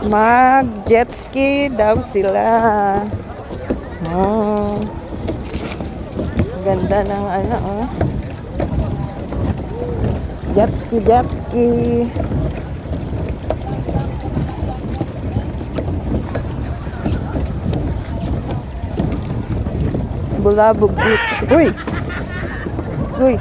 Mag-jet ski daw sila. Oh. Ganda ng ano, oh. Jet ski, jet ski. Bulabog Beach. Uy! Uy!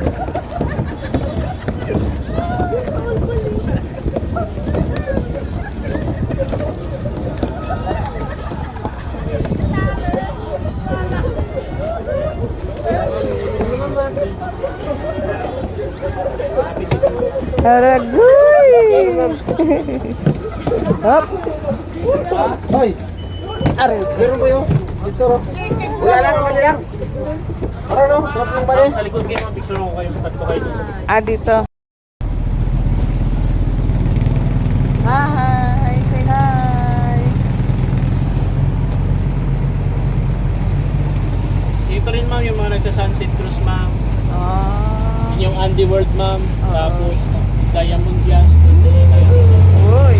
Aragoy! Hop! Hoy! Are, meron ba yung? Gusto ro? Wala lang naman lang. Para no? Drop lang ba rin? Sa likod kayo, picture ko kayo. Tatlo kayo dito. Ah, dito. Hi! Say hi! Dito rin ma'am yung mga nagsa-sunset cruise ma'am. Ah. Yun yung Andy World ma'am. Oo. Tapos Diamond Glass. Uy!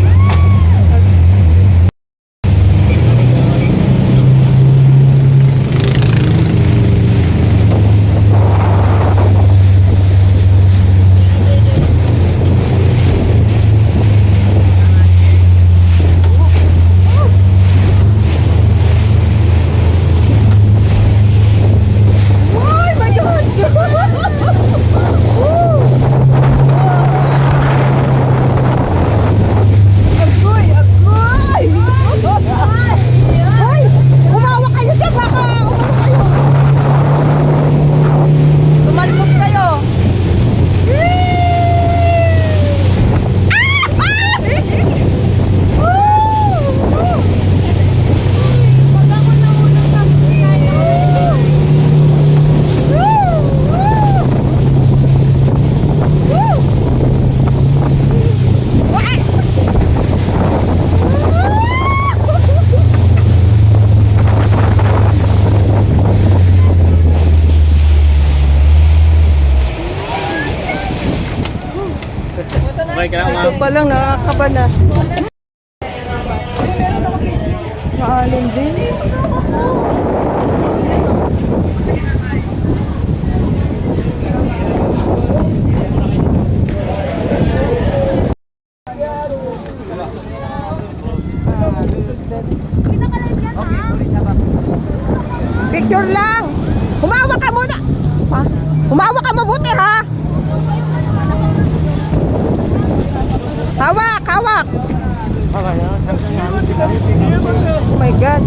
Oh my God! Agoy! Agoy! Hoy! Umawa kayo dyan! Baka umano kayo! Tumalbog kayo! Okay ka na Ito ma'am. pa lang, nakakaba na. Maalim din. Picture lang. Humawa ka muna. Ha? Humawa ka mabuti, ha? Hawak, hawak. Oh my God.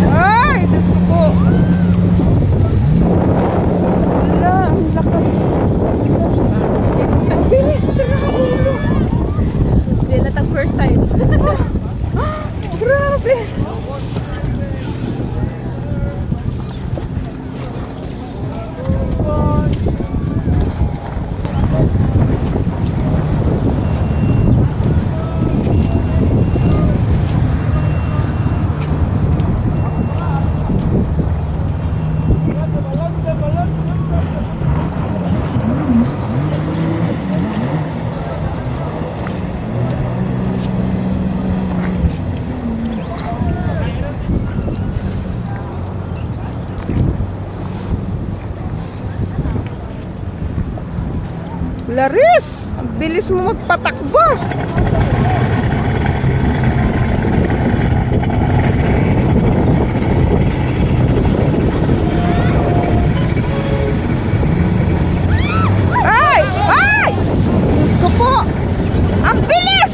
Ay, Diyos ko po. Wala, ang lakas. Ang bilis sa ulo. Hindi latag first time. Grabe. Laris, ang bilis mo magpatakbo. Ay! Ay! Diyos ko po. Ang bilis!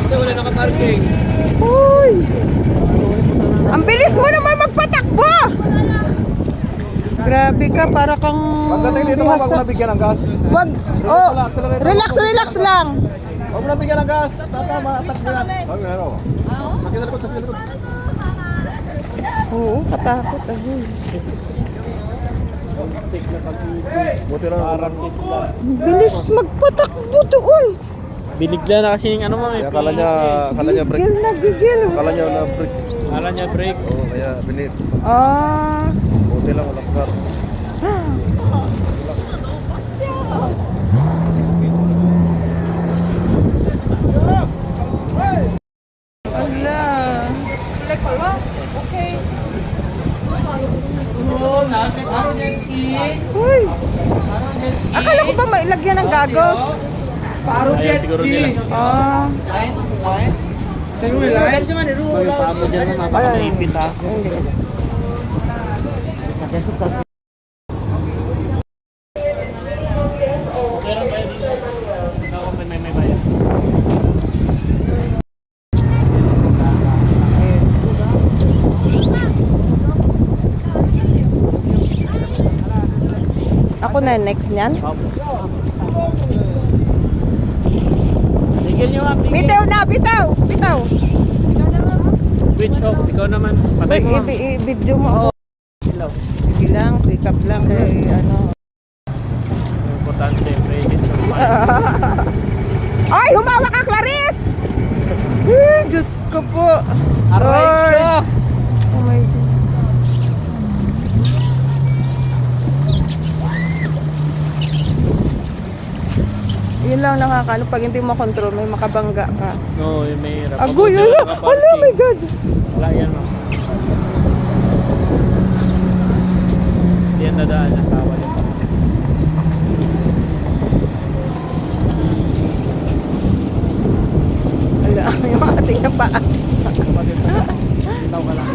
Wala naka-parking. Uy! Ang bilis mo naman magpatakbo! Grabe ka, para kang Pagdating dito ma'am, huwag mo nabigyan ng gas. Wag, oh, relax, relax lang. Huwag mo nabigyan ng gas. Tata, maatas mo yan. Huwag ano. Sakit na likod, sakit na likod. Oo, katakot. Buti lang. Ang bilis magpatakbo doon. Binigla na kasi yung ano ma'am. Kaya akala niya break. Gigil na gigil. Akala niya na break. Kala niya break. Oo, kaya bilit. Ah. Buti lang, walang car. Ala. Uy. Akala ko ba mailagyan ng gagos? Ayaw siguro nila. Ah. Yung paa mo dyan na mapakaipit ha. Okay lang ba dito? Ako may bayad. Ako na next niyan. Tigil nyo ma'am, tigil. Bitaw na, bitaw. Bitaw. Switch off, ikaw naman. Patay mo ma'am. I-video mo ako. Ilaw. Sige lang, sikap lang. Ano. Importante, pre-hit sa mga. Ay, humawa ka, Clarice! Diyos ko po. Aray Ay. ka! Oh my God. Yun lang nakakano, pag hindi mo control, may makabangga ka. No, yung may hirap. Agoy, Mabuti ala, wala ka ala, parking. my God. Wala yan ma'am. Hindi yan dadaan ang tawal yung parking. Ala, yung mga ating na paa. Itaw ka lang.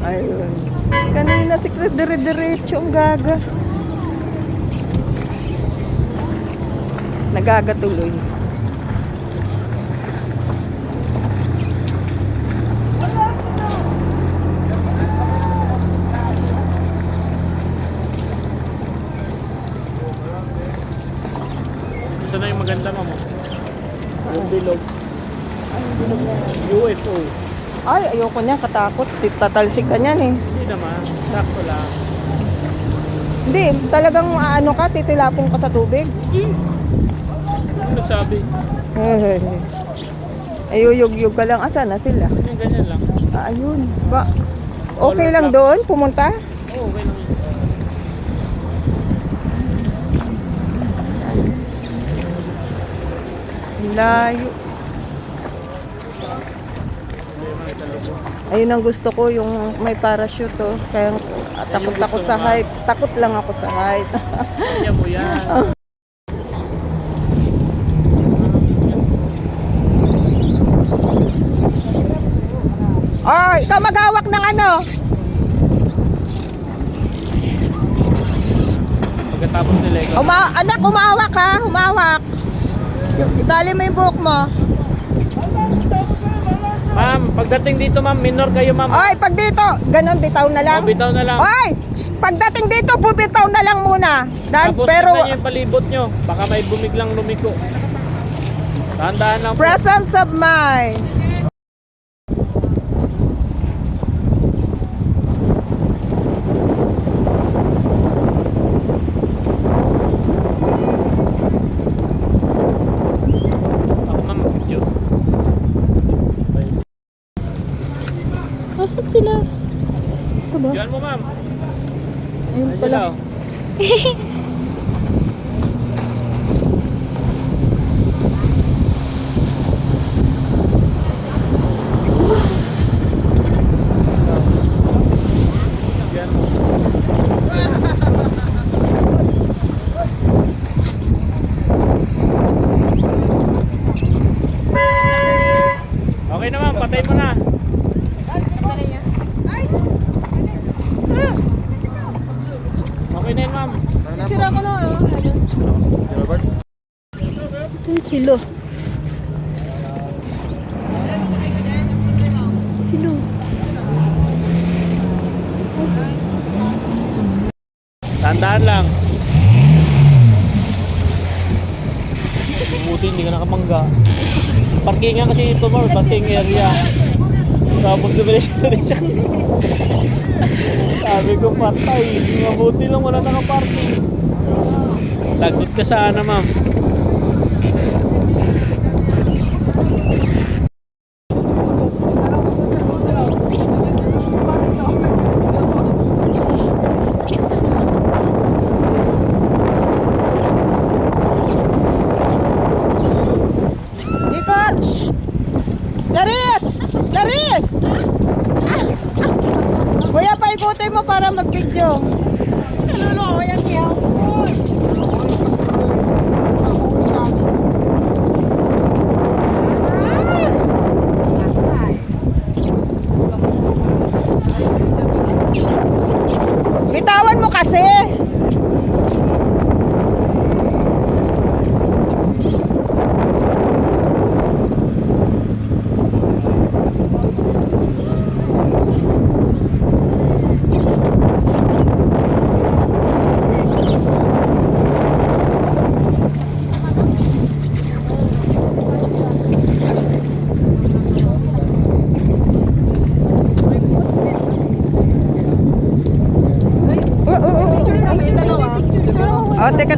Ayun. Kanina si Chris dire-diretso ang gaga. Nagaga tuloy. Gusto na yung maganda ma'am. Yung bilog. UFO. Ay, ayoko niya, katakot. Tatalsik ka niyan eh. Hindi naman. Sakto lang. Hindi, talagang ano ka, titilapong ka sa tubig. Ano nagsabi? Ayuyug-yug ka lang, asa na sila? Ganyan lang. Ah, ayun. Ba, okay lang doon, pumunta? Oo, okay lang yun. Layo. Ayun ang gusto ko, yung may parachute oh. Kaya takot ako sa height. Takot lang ako sa height. Kaya mo yan. Oh, ikaw maghawak ng ano? Pagkatapos nila ikaw. Anak, humawak ha, humawak. Itali mo yung buhok mo. Ma'am, pagdating dito ma'am, minor kayo ma'am. Oy, pag dito, ganun, bitaw na lang. Oh, bitaw na lang. Oy, pagdating dito, bubitaw na lang muna. Tapos Pero, tignan niyo yung palibot nyo. Baka may bumiglang lumiko. Tandaan lang po. presence of mind. Ako ma'am, video. Nasaan sila? Ito ba? Diyan mo ma'am. Ayun Ayun pala. sila, oh. Diyan mo. Okay na ma'am, patay mo na. Okay na yun ma'am. Sira ko na. Saan sila? Sino? Tandaan lang. Buti hindi ka nakamangga. Parkingan kasi ito mo, parking area. Tapos dumiretso. Sabi ko patay. Mabuti lang wala nakaparking. Lagot ka sana ma'am. Laris! Laris! Kuya, paikutin mo para mag-video. Naluloko yan niya. Bitawan mo kasi. Oh, teka.